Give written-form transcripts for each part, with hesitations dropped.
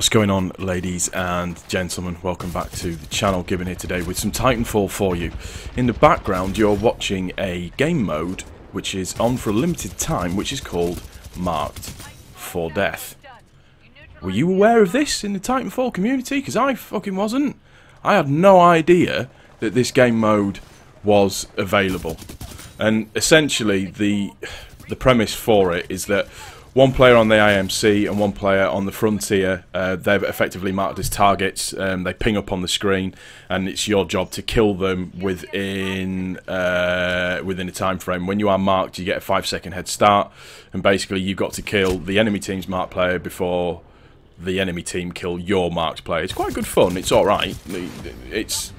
What's going on, ladies and gentlemen? Welcome back to the channel. Gibbon here today with some Titanfall for you. In the background you're watching a game mode which is on for a limited time, which is called Marked for Death. Were you aware of this in the Titanfall community? Because I fucking wasn't. I had no idea that this game mode was available. And essentially the premise for it is that one player on the IMC and one player on the Frontier, they're effectively marked as targets. They ping up on the screen, and it's your job to kill them within a time frame. When you are marked, you get a 5-second head start, and basically you've got to kill the enemy team's marked player before the enemy team kill your marked player. It's quite good fun. It's all right. It's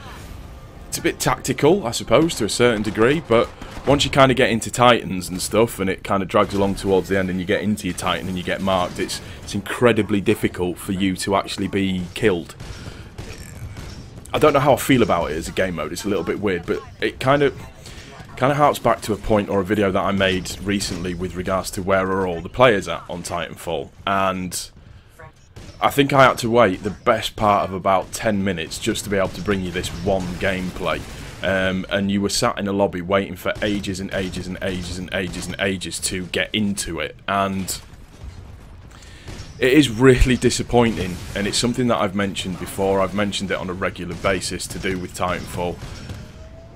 a bit tactical, I suppose, to a certain degree, but once you kind of get into Titans and stuff, and it kind of drags along towards the end, and you get into your Titan and you get marked, it's incredibly difficult for you to actually be killed. I don't know how I feel about it as a game mode. It's a little bit weird, but it kind of harks back to a point or a video that I made recently with regards to where are all the players at on Titanfall, and I think I had to wait the best part of about 10 minutes just to be able to bring you this one gameplay. And you were sat in a lobby waiting for ages and ages and ages and ages and ages to get into it, and it is really disappointing, and it's something that I've mentioned before. I've mentioned it on a regular basis to do with Titanfall.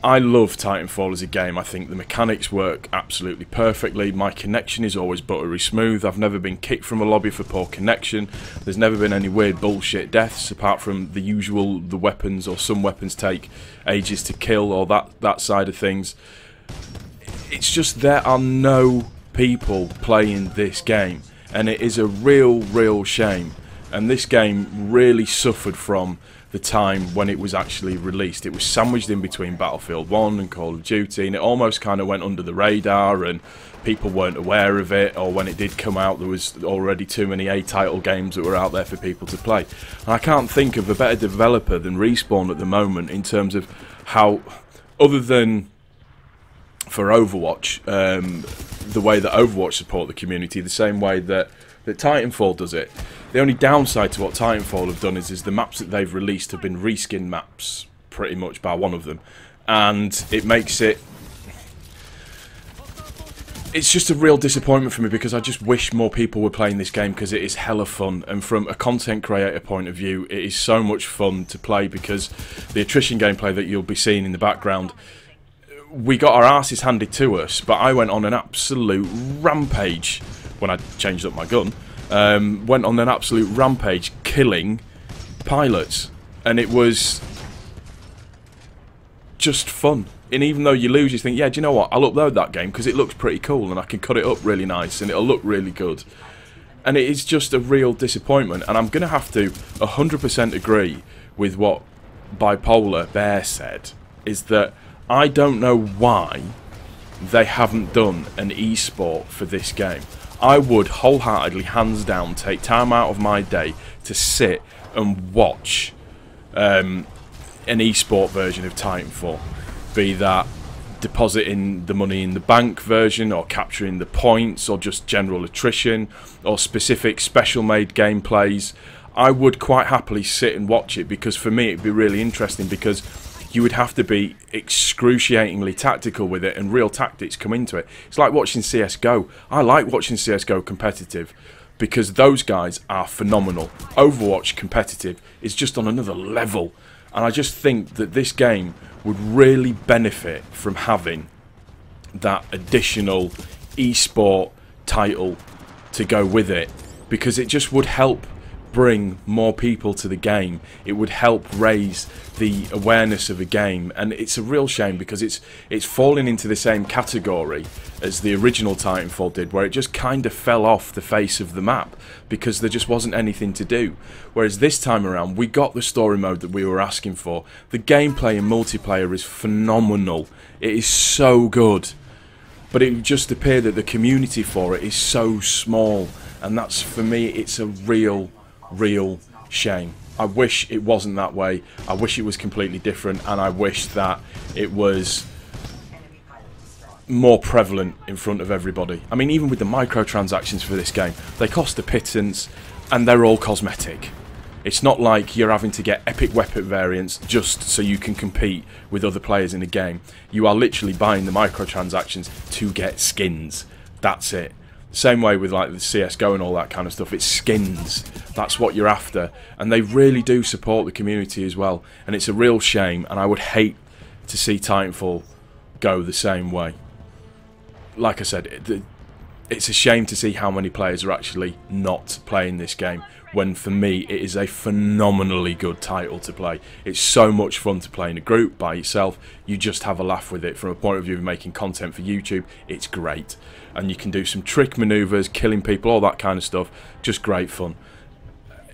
I love Titanfall as a game. I think the mechanics work absolutely perfectly. My connection is always buttery smooth. I've never been kicked from a lobby for poor connection. There's never been any weird bullshit deaths, apart from the usual, the weapons, or some weapons take ages to kill, or that side of things. It's just there are no people playing this game, and it is a real shame. And this game really suffered from the time when it was actually released. It was sandwiched in between Battlefield 1 and Call of Duty, and it almost kind of went under the radar, and people weren't aware of it, or when it did come out there was already too many A-title games that were out there for people to play. And I can't think of a better developer than Respawn at the moment in terms of how, other than for Overwatch, the way that Overwatch support the community, the same way that Titanfall does it. The only downside to what Titanfall have done is the maps that they've released have been reskin maps, pretty much, by one of them. And it makes it... It's just a real disappointment for me, because I just wish more people were playing this game, because it is hella fun. And from a content creator point of view, it is so much fun to play, because the attrition gameplay that you'll be seeing in the background, we got our asses handed to us, but I went on an absolute rampage when I changed up my gun. Went on an absolute rampage killing pilots, and it was just fun. And even though you lose, you think, yeah, do you know what, I'll upload that game because it looks pretty cool and I can cut it up really nice and it'll look really good. And it is just a real disappointment, and I'm going to have to 100% agree with what Bipolar Bear said, is that I don't know why they haven't done an ESport for this game. I would wholeheartedly, hands down, take time out of my day to sit and watch an ESport version of Titanfall. Be that depositing the money in the bank version, or capturing the points, or just general attrition, or specific special made gameplays. I would quite happily sit and watch it, because for me it'd be really interesting, because you would have to be excruciatingly tactical with it, and real tactics come into it. It's like watching CSGO. I like watching CSGO competitive, because those guys are phenomenal. Overwatch competitive is just on another level, and I just think that this game would really benefit from having that additional eSport title to go with it, because it just would help bring more people to the game. It would help raise the awareness of a game, and it's a real shame because it's falling into the same category as the original Titanfall did, where it just kind of fell off the face of the map because there just wasn't anything to do. Whereas this time around, we got the story mode that we were asking for. The gameplay and multiplayer is phenomenal. It is so good, but it just appeared that the community for it is so small, and that's, for me, it's a real shame. I wish it wasn't that way. I wish it was completely different, and I wish that it was more prevalent in front of everybody. I mean, even with the microtransactions for this game, they cost a pittance, and they're all cosmetic. It's not like you're having to get epic weapon variants just so you can compete with other players in the game. You are literally buying the microtransactions to get skins. That's it. Same way with like the CSGO and all that kind of stuff. It's skins. That's what you're after. And they really do support the community as well. And it's a real shame. And I would hate to see Titanfall go the same way. Like I said, it's a shame to see how many players are actually not playing this game, when for me it is a phenomenally good title to play. It's so much fun to play in a group, by yourself. You just have a laugh with it. From a point of view of making content for YouTube, it's great. And you can do some trick maneuvers, killing people, all that kind of stuff. Just great fun.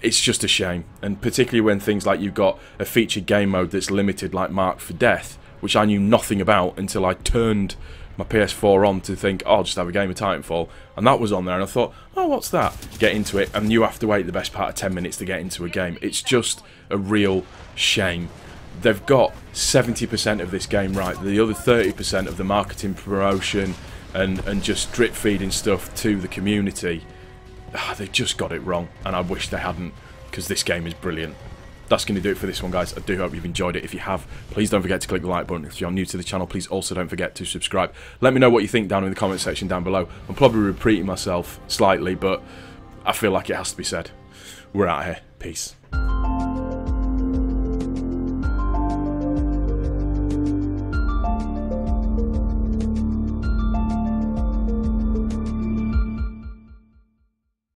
It's just a shame. And particularly when things like you've got a featured game mode that's limited, like Marked for Death, which I knew nothing about until I turned my PS4 on to think, oh, I'll just have a game of Titanfall, and that was on there, and I thought, oh, what's that? Get into it, and you have to wait the best part of 10 minutes to get into a game. It's just a real shame. They've got 70% of this game right. The other 30% of the marketing, promotion, and just drip feeding stuff to the community, they've just got it wrong, and I wish they hadn't, because this game is brilliant. That's going to do it for this one, guys. I do hope you've enjoyed it. If you have, please don't forget to click the like button. If you're new to the channel, please also don't forget to subscribe. Let me know what you think down in the comment section down below. I'm probably repeating myself slightly, but I feel like it has to be said. We're out here. Peace.